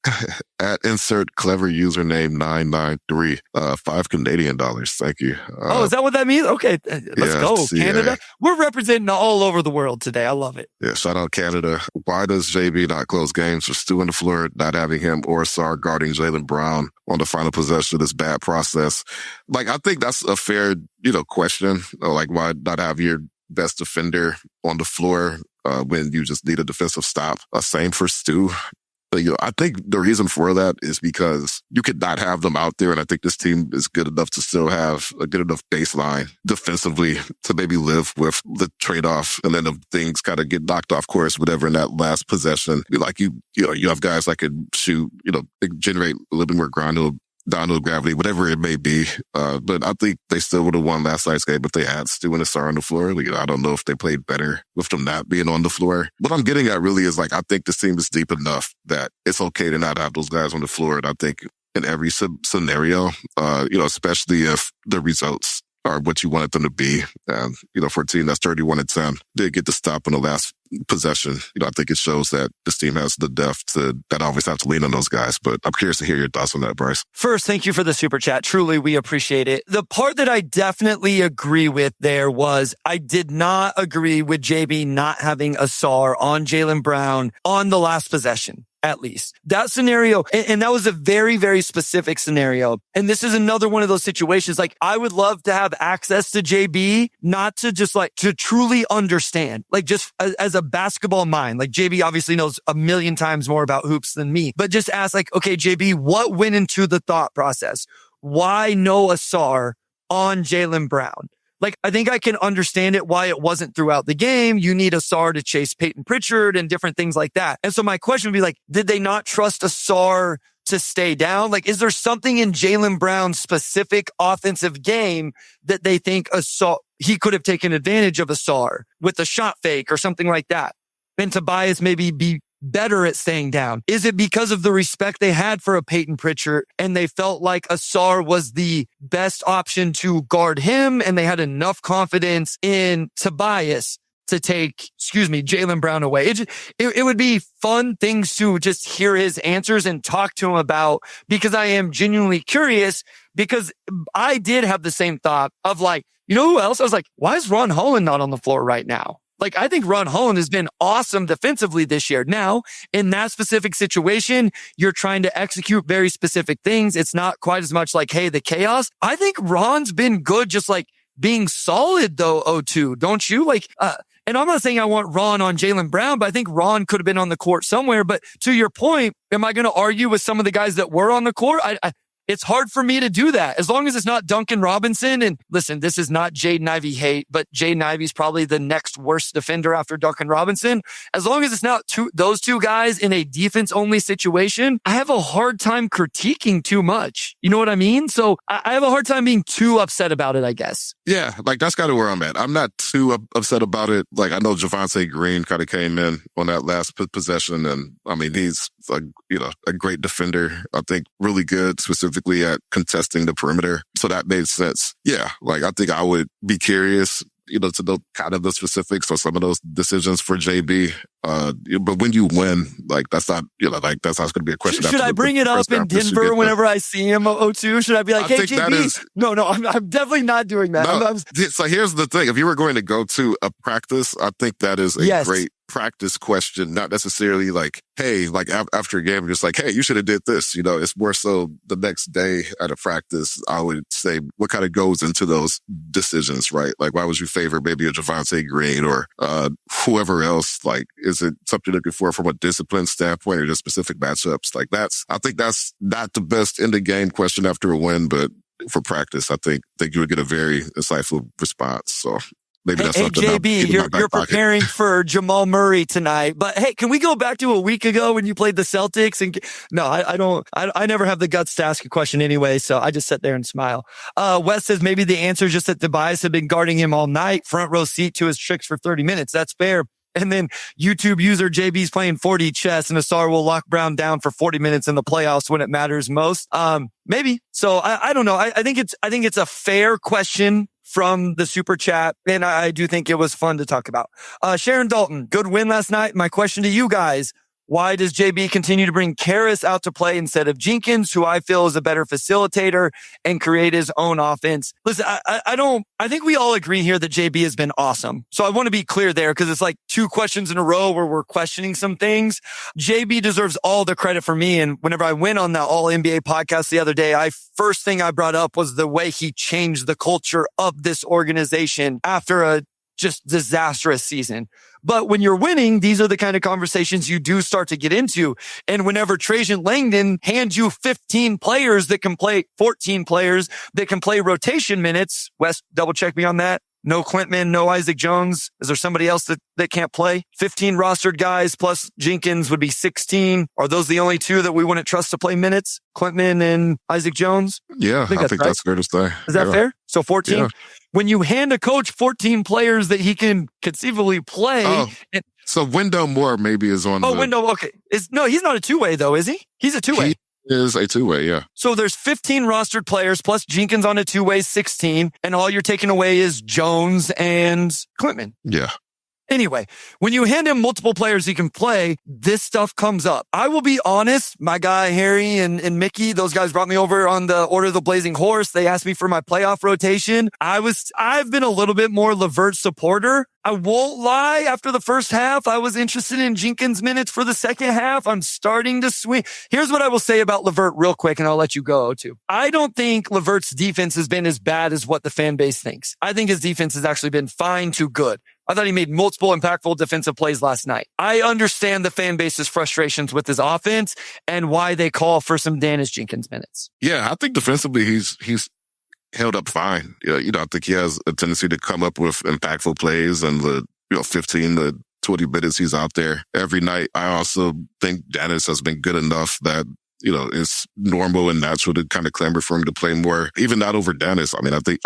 At insert clever username 993, $5 Canadian. Thank you. Is that what that means? Okay, let's go. Canada. We're representing all over the world today. I love it. Yeah, shout out Canada. Why does JB not close games for Stu on the floor, not having him or Asar guarding Jaylen Brown on the final possession of this bad process? I think that's a fair, question. Why not have your best defender on the floor when you just need a defensive stop? Same for Stu. I think the reason for that is because you could not have them out there, and I think this team is good enough to still have a good enough baseline defensively to maybe live with the trade-off, and then if things kind of get knocked off course, whatever, in that last possession, you have guys that could shoot, generate a little bit more downhill gravity, whatever it may be. But I think they still would have won last night's game if they had Stu and Asar on the floor. I don't know if they played better with them not being on the floor. What I'm getting at really is I think this team is deep enough that it's okay to not have those guys on the floor. And I think in every scenario, especially if the results are what you wanted them to be. And, for a team that's 31-10, did get the stop in the last possession. I think it shows that this team has the depth to that always have to lean on those guys. But I'm curious to hear your thoughts on that, Bryce. First, thank you for the super chat. Truly, we appreciate it. The part that I definitely agree with there was I did not agree with JB not having a SAR on Jaylen Brown on the last possession. At least that scenario. And that was a very, very specific scenario. And this is another one of those situations. Like I would love to have access to JB, not to just like to truly understand, like just as a basketball mind, like JB obviously knows a million times more about hoops than me, but just ask like, okay, JB, what went into the thought process? Why no Asar on Jaylen Brown? Like, I think I can understand it, why it wasn't throughout the game. You need Asar to chase Peyton Pritchard and different things like that. And so my question would be like, did they not trust Asar to stay down? Like, is there something in Jaylen Brown's specific offensive game that they think Asar, he could have taken advantage of Asar with a shot fake or something like that? And Tobias maybe be better at staying down? Is it because of the respect they had for a Peyton Pritchard and they felt like Asar was the best option to guard him and they had enough confidence in Tobias to take, Jaylen Brown away? It would be fun things to just hear his answers and talk to him about, because I am genuinely curious, because I did have the same thought of like, you know who else? I was like, why is Ron Holland not on the floor right now? Like, I think Ron Holland has been awesome defensively this year. Now, in that specific situation, you're trying to execute very specific things. It's not quite as much like, hey, the chaos. I think Ron's been good, just like being solid though, O2, don't you? Like, and I'm not saying I want Ron on Jaylen Brown, but I think Ron could have been on the court somewhere. But to your point, am I going to argue with some of the guys that were on the court? It's hard for me to do that as long as it's not Duncan Robinson. And listen, this is not Jaden Ivey hate, but Jaden Ivey's probably the next worst defender after Duncan Robinson. As long as it's not those two guys in a defense only situation, I have a hard time critiquing too much. You know what I mean? So I have a hard time being too upset about it, I guess. Yeah, like that's kind of where I'm at. I'm not too upset about it. Like I know Javonte Green kind of came in on that last possession, and I mean he's like a great defender. I think really good, specifically at contesting the perimeter. So that made sense. Yeah, like I think I would be curious, to know kind of the specifics or some of those decisions for JB. But when you win, like that's not, that's not going to be a question. Should I bring it up in Denver whenever I see him, O2? Should I be like, hey, JB? No, I'm definitely not doing that. No, so here's the thing. If you were going to go to a practice, I think that is a great practice question, not necessarily like, hey, like after a game, just like, hey, you should have did this. It's more so the next day at a practice, I would say what kind of goes into those decisions, right? Like, why would you favor maybe a Javonte Green or whoever else? Like, is it something you're looking for from a discipline standpoint or just specific matchups? Like I think that's not the best in the game question after a win, but for practice, I think you would get a very insightful response. So maybe that's something. Hey, JB, you're preparing for Jamal Murray tonight. But hey, can we go back to a week ago when you played the Celtics? And no, I don't. I never have the guts to ask a question anyway, so I just sit there and smile. Wes says maybe the answer is just that Tobias had been guarding him all night, front row seat to his tricks for 30 minutes. That's fair. And then YouTube user JB's playing 4D chess and Asar will lock Brown down for 40 minutes in the playoffs when it matters most. Maybe. So I don't know. I think it's a fair question from the super chat. And I do think it was fun to talk about. Sharon Dalton, good win last night. My question to you guys, why does JB continue to bring Karras out to play instead of Jenkins, who I feel is a better facilitator and create his own offense? Listen, I think we all agree here that JB has been awesome. So I want to be clear there because it's like two questions in a row where we're questioning some things. JB deserves all the credit for me. And whenever I went on the All NBA podcast the other day, first thing I brought up was the way he changed the culture of this organization after a just disastrous season. But when you're winning, these are the kind of conversations you do start to get into. And whenever Trajan Langdon hands you 15 players that can play, 14 players that can play rotation minutes, Wes, double check me on that. No Clintman, no Isaac Jones. Is there somebody else that can't play? 15 rostered guys plus Jenkins would be 16. Are those the only two that we wouldn't trust to play minutes? Clintman and Isaac Jones? Yeah, I think that's fair to say. Is that fair? So 14? Yeah. When you hand a coach 14 players that he can conceivably play. So Wendell Moore maybe is on. Wendell. Okay. No, he's not a two-way though, is he? He's a two-way. He is a two-way, yeah. So there's 15 rostered players plus Jenkins on a two-way, 16. And all you're taking away is Jones and Clintman. Yeah. Anyway, when you hand him multiple players he can play, this stuff comes up. I will be honest, my guy Harry and Mickey, those guys brought me over on the Order of the Blazing Horse. They asked me for my playoff rotation. I've been a little bit more LeVert supporter. I won't lie. After the first half, I was interested in Jenkins minutes for the second half. I'm starting to swing. Here's what I will say about LeVert real quick, and I'll let you go too. I don't think LeVert's defense has been as bad as what the fan base thinks. I think his defense has actually been fine to good. I thought he made multiple impactful defensive plays last night. I understand the fan base's frustrations with his offense and why they call for some Dennis Jenkins minutes. Yeah, I think defensively he's held up fine. I think he has a tendency to come up with impactful plays and the 15 to 20 minutes he's out there every night. I also think Dennis has been good enough that it's normal and natural to kind of clamor for him to play more. Even not over Dennis. I think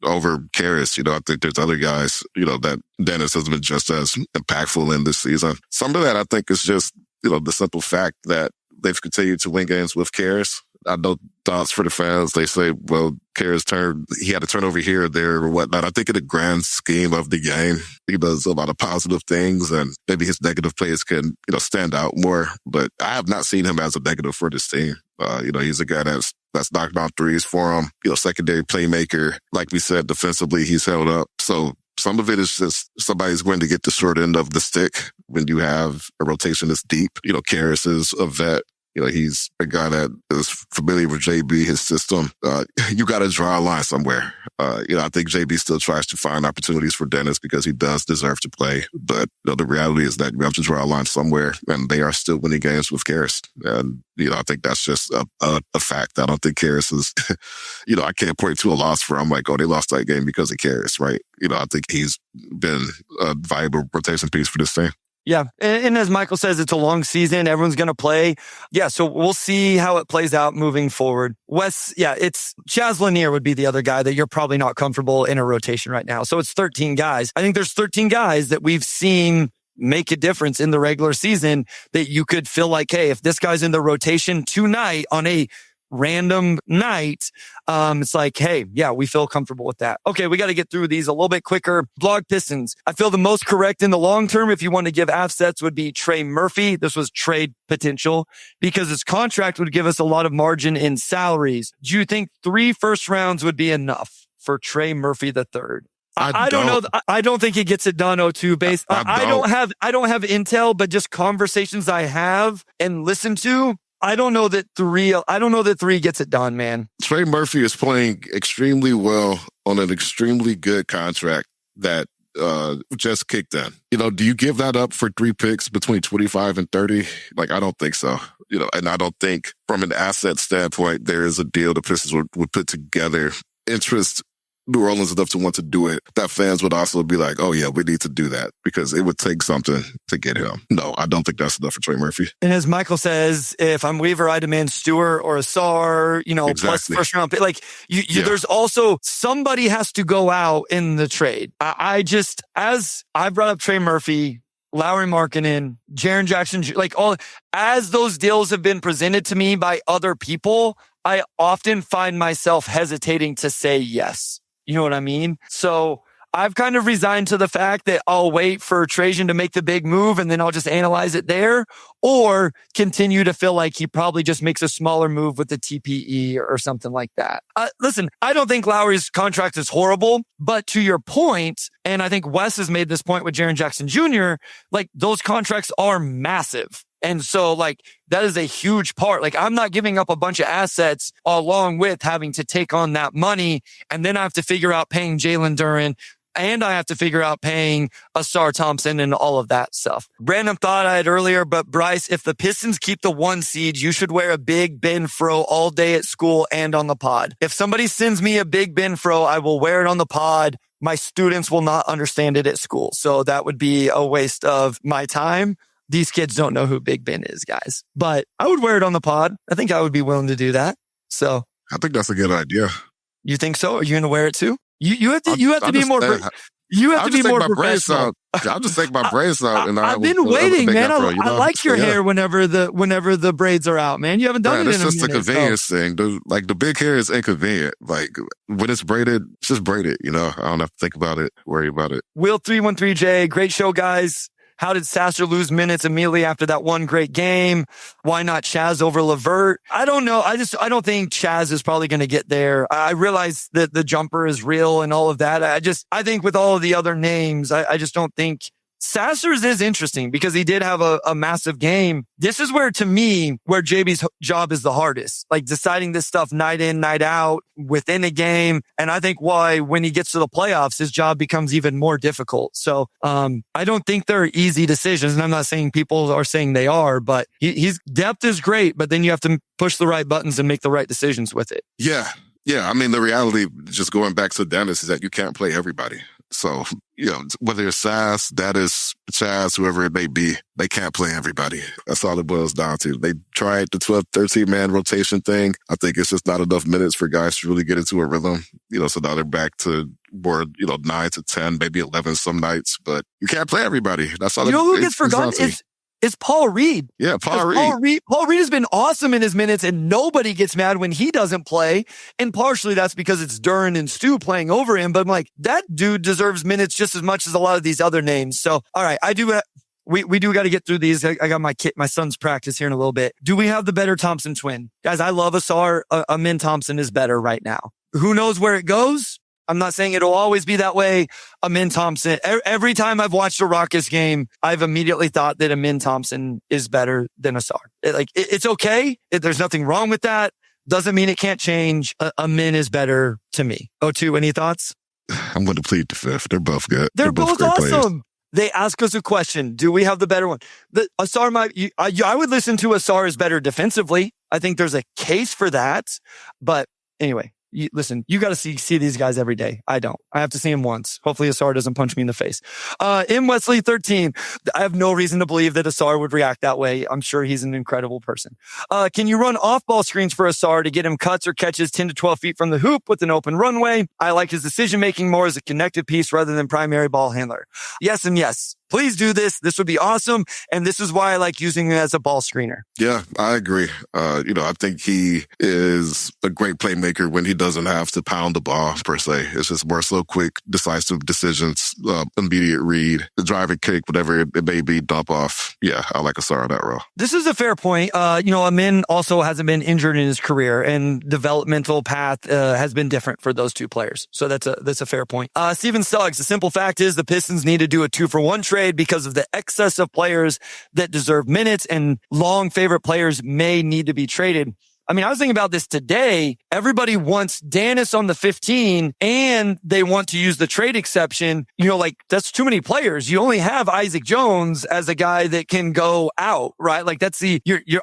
over Harris. I think there's other guys, that Dennis has been just as impactful in this season. Some of that I think is just, the simple fact that they've continued to win games with Harris. I know thoughts for the fans. They say, well, Harris he had a turnover here or there or whatnot. I think in the grand scheme of the game, he does a lot of positive things and maybe his negative plays can, stand out more. But I have not seen him as a negative for this team. He's a guy that's knocked down threes for him, secondary playmaker. Like we said, defensively, he's held up. So some of it is just somebody's going to get the short end of the stick when you have a rotation that's deep. Harris is a vet. He's a guy that is familiar with JB, his system. You got to draw a line somewhere. I think JB still tries to find opportunities for Dennis because he does deserve to play. But the reality is that you have to draw a line somewhere, and they are still winning games with Harris. And, I think that's just a fact. I don't think Harris is, I can't point to a loss for him like, oh, they lost that game because of Harris, right? I think he's been a viable rotation piece for this team. Yeah. And as Michael says, it's a long season. Everyone's going to play. Yeah. So we'll see how it plays out moving forward. Wes, it's Chaz Lanier would be the other guy that you're probably not comfortable in a rotation right now. So it's 13 guys. I think there's 13 guys that we've seen make a difference in the regular season that you could feel like, hey, if this guy's in the rotation tonight on a random night, it's like, hey, yeah, we feel comfortable with that. Okay, we got to get through these a little bit quicker. Blog Pistons. I feel the most correct in the long term, if you want to give assets, would be Trey Murphy. This was trade potential because his contract would give us a lot of margin in salaries. Do you think 3 first rounds would be enough for Trey Murphy the third? I don't know. I don't think he gets it done, O2 based. I don't have intel, but just conversations I have and listen to. I don't know that 3 gets it done, man. Trey Murphy is playing extremely well on an extremely good contract that just kicked in. Do you give that up for 3 picks between 25 and 30? I don't think so. And I don't think from an asset standpoint, there is a deal the Pistons would put together. Interest New Orleans enough to want to do it, that fans would also be like, oh yeah, we need to do that because it would take something to get him. No, I don't think that's enough for Trey Murphy. And as Michael says, if I'm Weaver, I demand Stewart or Asar, exactly. Plus first round pick. There's also somebody has to go out in the trade. As I brought up Trey Murphy, Lauri Markkanen, Jaren Jackson, as those deals have been presented to me by other people, I often find myself hesitating to say yes. You know what I mean? So I've kind of resigned to the fact that I'll wait for Trajan to make the big move and then I'll just analyze it there, or continue to feel like he probably just makes a smaller move with the TPE or something like that. Listen, I don't think Lowry's contract is horrible, but to your point, and I think Wes has made this point with Jaren Jackson Jr., those contracts are massive. And so that is a huge part. I'm not giving up a bunch of assets along with having to take on that money. And then I have to figure out paying Jalen Duren, and I have to figure out paying Asar Thompson and all of that stuff. Random thought I had earlier, but Bryce, if the Pistons keep the 1 seed, you should wear a Big Ben fro all day at school and on the pod. If somebody sends me a Big Ben fro, I will wear it on the pod. My students will not understand it at school. So that would be a waste of my time. These kids don't know who Big Ben is, guys. But I would wear it on the pod. I think I would be willing to do that. So I think that's a good idea. You think so? Are you going to wear it too? You have to be more. You have to be more my braids professional. out. I'll just take my braids out, and I've been waiting, man. Afro, you know? I like your hair whenever the braids are out, man. You haven't done it in a minute. It's just a convenience thing. The big hair is inconvenient. Like when it's braided, just braid it. You know, I don't have to think about it, worry about it. Will 313J, great show, guys. How did Sasser lose minutes immediately after that one great game? Why not Chaz over LeVert? I don't know. I don't think Chaz is probably going to get there. I realize that the jumper is real and all of that. I think with all of the other names, I just don't think Sasser's is interesting because he did have a massive game. This is where, to me, where JB's job is the hardest, like deciding this stuff night in, night out within a game. And I think why when he gets to the playoffs, his job becomes even more difficult. So, I don't think they're easy decisions. And I'm not saying people are saying they are, but his depth is great, but then you have to push the right buttons and make the right decisions with it. Yeah. I mean, the reality, just going back to Dennis, is that you can't play everybody. So, whether it's Sass, that is Chaz, whoever it may be, they can't play everybody. That's all it boils down to. They tried the 12, 13-man rotation thing. I think it's just not enough minutes for guys to really get into a rhythm. So now they're back to more, 9 to 10, maybe 11 some nights. But you can't play everybody. That's all. Who gets forgotten is Paul Reed. Yeah, Paul Reed. Paul Reed has been awesome in his minutes, and nobody gets mad when he doesn't play. And partially that's because it's Duren and Stu playing over him. But I'm like, that dude deserves minutes just as much as a lot of these other names. So, all right, we do got to get through these. I got my son's practice here in a little bit. Do we have the better Thompson twin? Guys, I love Asar. Amin Thompson is better right now. Who knows where it goes? I'm not saying it'll always be that way. Amin Thompson, every time I've watched a Rockets game, I've immediately thought that Amin Thompson is better than Asar. It's okay. There's nothing wrong with that. Doesn't mean it can't change. Amin is better to me. O2, any thoughts? I'm going to plead the fifth. They're both good. They're both awesome. Players. They ask us a question. Do we have the better one? Asar I would listen to Asar is better defensively. I think there's a case for that. But anyway. Listen, you got to see these guys every day. I don't. I have to see him once. Hopefully Asar doesn't punch me in the face. M. Wesley 13. I have no reason to believe that Asar would react that way. I'm sure he's an incredible person. Can you run off-ball screens for Asar to get him cuts or catches 10 to 12 feet from the hoop with an open runway? I like his decision-making more as a connected piece rather than primary ball handler. Yes and yes. Please do this. This would be awesome. And this is why I like using him as a ball screener. Yeah, I agree. I think he is a great playmaker when he doesn't have to pound the ball per se. It's just more so quick, decisive decisions, immediate read, the drive and kick, whatever it may be, dump off. Yeah, I like Asar on that role. This is a fair point. Amin also hasn't been injured in his career, and developmental path has been different for those two players. So that's a fair point. Steven Suggs, the simple fact is the Pistons need to do a 2-for-1 trade because of the excess of players that deserve minutes, and long favorite players may need to be traded. I mean, I was thinking about this today. Everybody wants Danis on the 15 and they want to use the trade exception. That's too many players. You only have Isaac Jones as a guy that can go out, right? Like that's I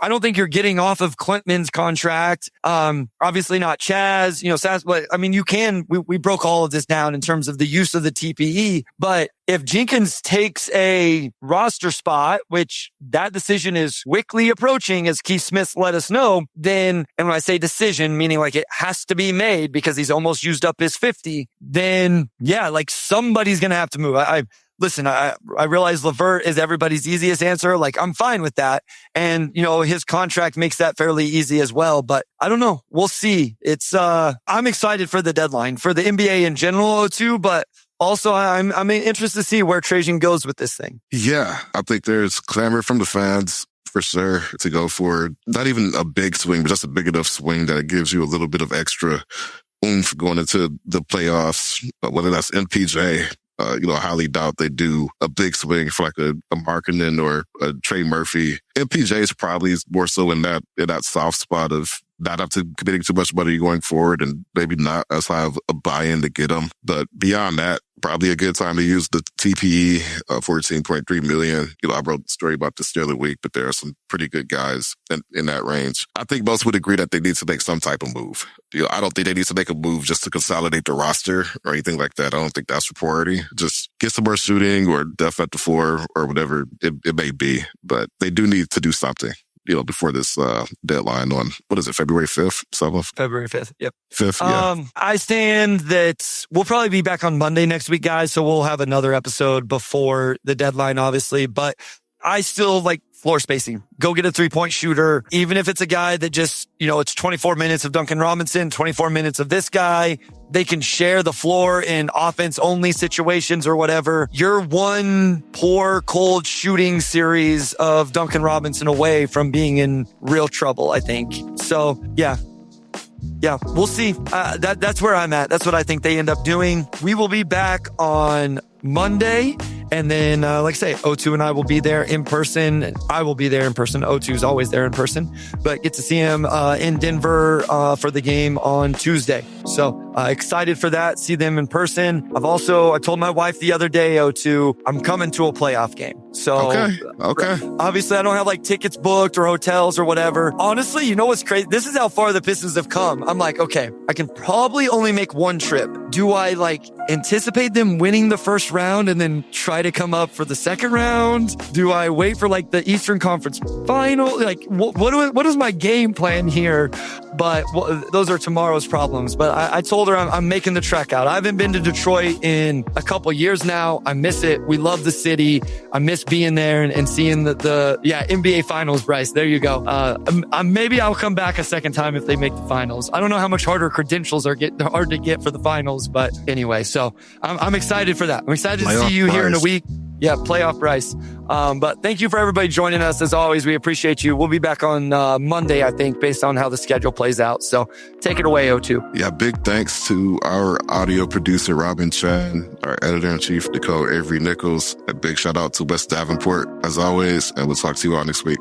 don't think you're getting off of Clintman's contract. Obviously not Chaz, Sass, but I mean, we broke all of this down in terms of the use of the TPE, but if Jenkins takes a roster spot, which that decision is quickly approaching, as Keith Smith let us know, then, and when I say decision, meaning like it has to be made because he's almost used up his 50, then yeah, like somebody's going to have to move. Listen, I realize LeVert is everybody's easiest answer. Like I'm fine with that. And, his contract makes that fairly easy as well, but I don't know. We'll see. I'm excited for the deadline for the NBA in general too, but also, I'm interested to see where Trajan goes with this thing. Yeah, I think there's clamor from the fans for sure to go for not even a big swing, but just a big enough swing that it gives you a little bit of extra oomph going into the playoffs. But whether that's MPJ, I highly doubt they do a big swing for like a Markkanen or a Trey Murphy. MPJ is probably more so in that soft spot of not up to committing too much money going forward and maybe not as high of a buy-in to get them. But beyond that, probably a good time to use the TPE, $14.3 million. I wrote a story about this the other week, but there are some pretty good guys in that range. I think most would agree that they need to make some type of move. I don't think they need to make a move just to consolidate the roster or anything like that. I don't think that's a priority. Just get some more shooting or depth at the floor or whatever it may be. But they do need to do something. before this deadline on, what is it, February 5th, 7th? February 5th. Yep. 5th, yeah. I stand that we'll probably be back on Monday next week, guys. So we'll have another episode before the deadline, obviously. But I still like floor spacing. Go get a 3-point shooter. Even if it's a guy that just, it's 24 minutes of Duncan Robinson, 24 minutes of this guy. They can share the floor in offense only situations or whatever. You're one poor, cold shooting series of Duncan Robinson away from being in real trouble, I think. So yeah, we'll see. That's where I'm at. That's what I think they end up doing. We will be back on Monday. And then, like I say, O2 and I will be there in person. I will be there in person. O2 is always there in person, but get to see him in Denver for the game on Tuesday. So excited for that. See them in person. I told my wife the other day, O2, I'm coming to a playoff game. So okay. Obviously, I don't have like tickets booked or hotels or whatever. Honestly, you know what's crazy? This is how far the Pistons have come. I'm like, okay, I can probably only make one trip. Do I anticipate them winning the first round and then try to come up for the second round? Do I wait for the Eastern Conference final? What is my game plan here? But those are tomorrow's problems. But I told her I'm making the trek out. I haven't been to Detroit in a couple years now. I miss it. We love the city. I miss being there and seeing the NBA finals, Bryce. There you go. Maybe I'll come back a second time if they make the finals. I don't know how much harder credentials are hard to get for the finals, but anyway, so I'm excited for that. I'm excited to see you here in a week. Yeah, playoff Bryce. But thank you for everybody joining us. As always, we appreciate you. We'll be back on Monday, I think, based on how the schedule plays out. So take it away, O2. Yeah, big thanks to our audio producer, Robin Chan, our editor-in-chief, Nicole Avery Nichols. A big shout out to West Davenport, as always, and we'll talk to you all next week.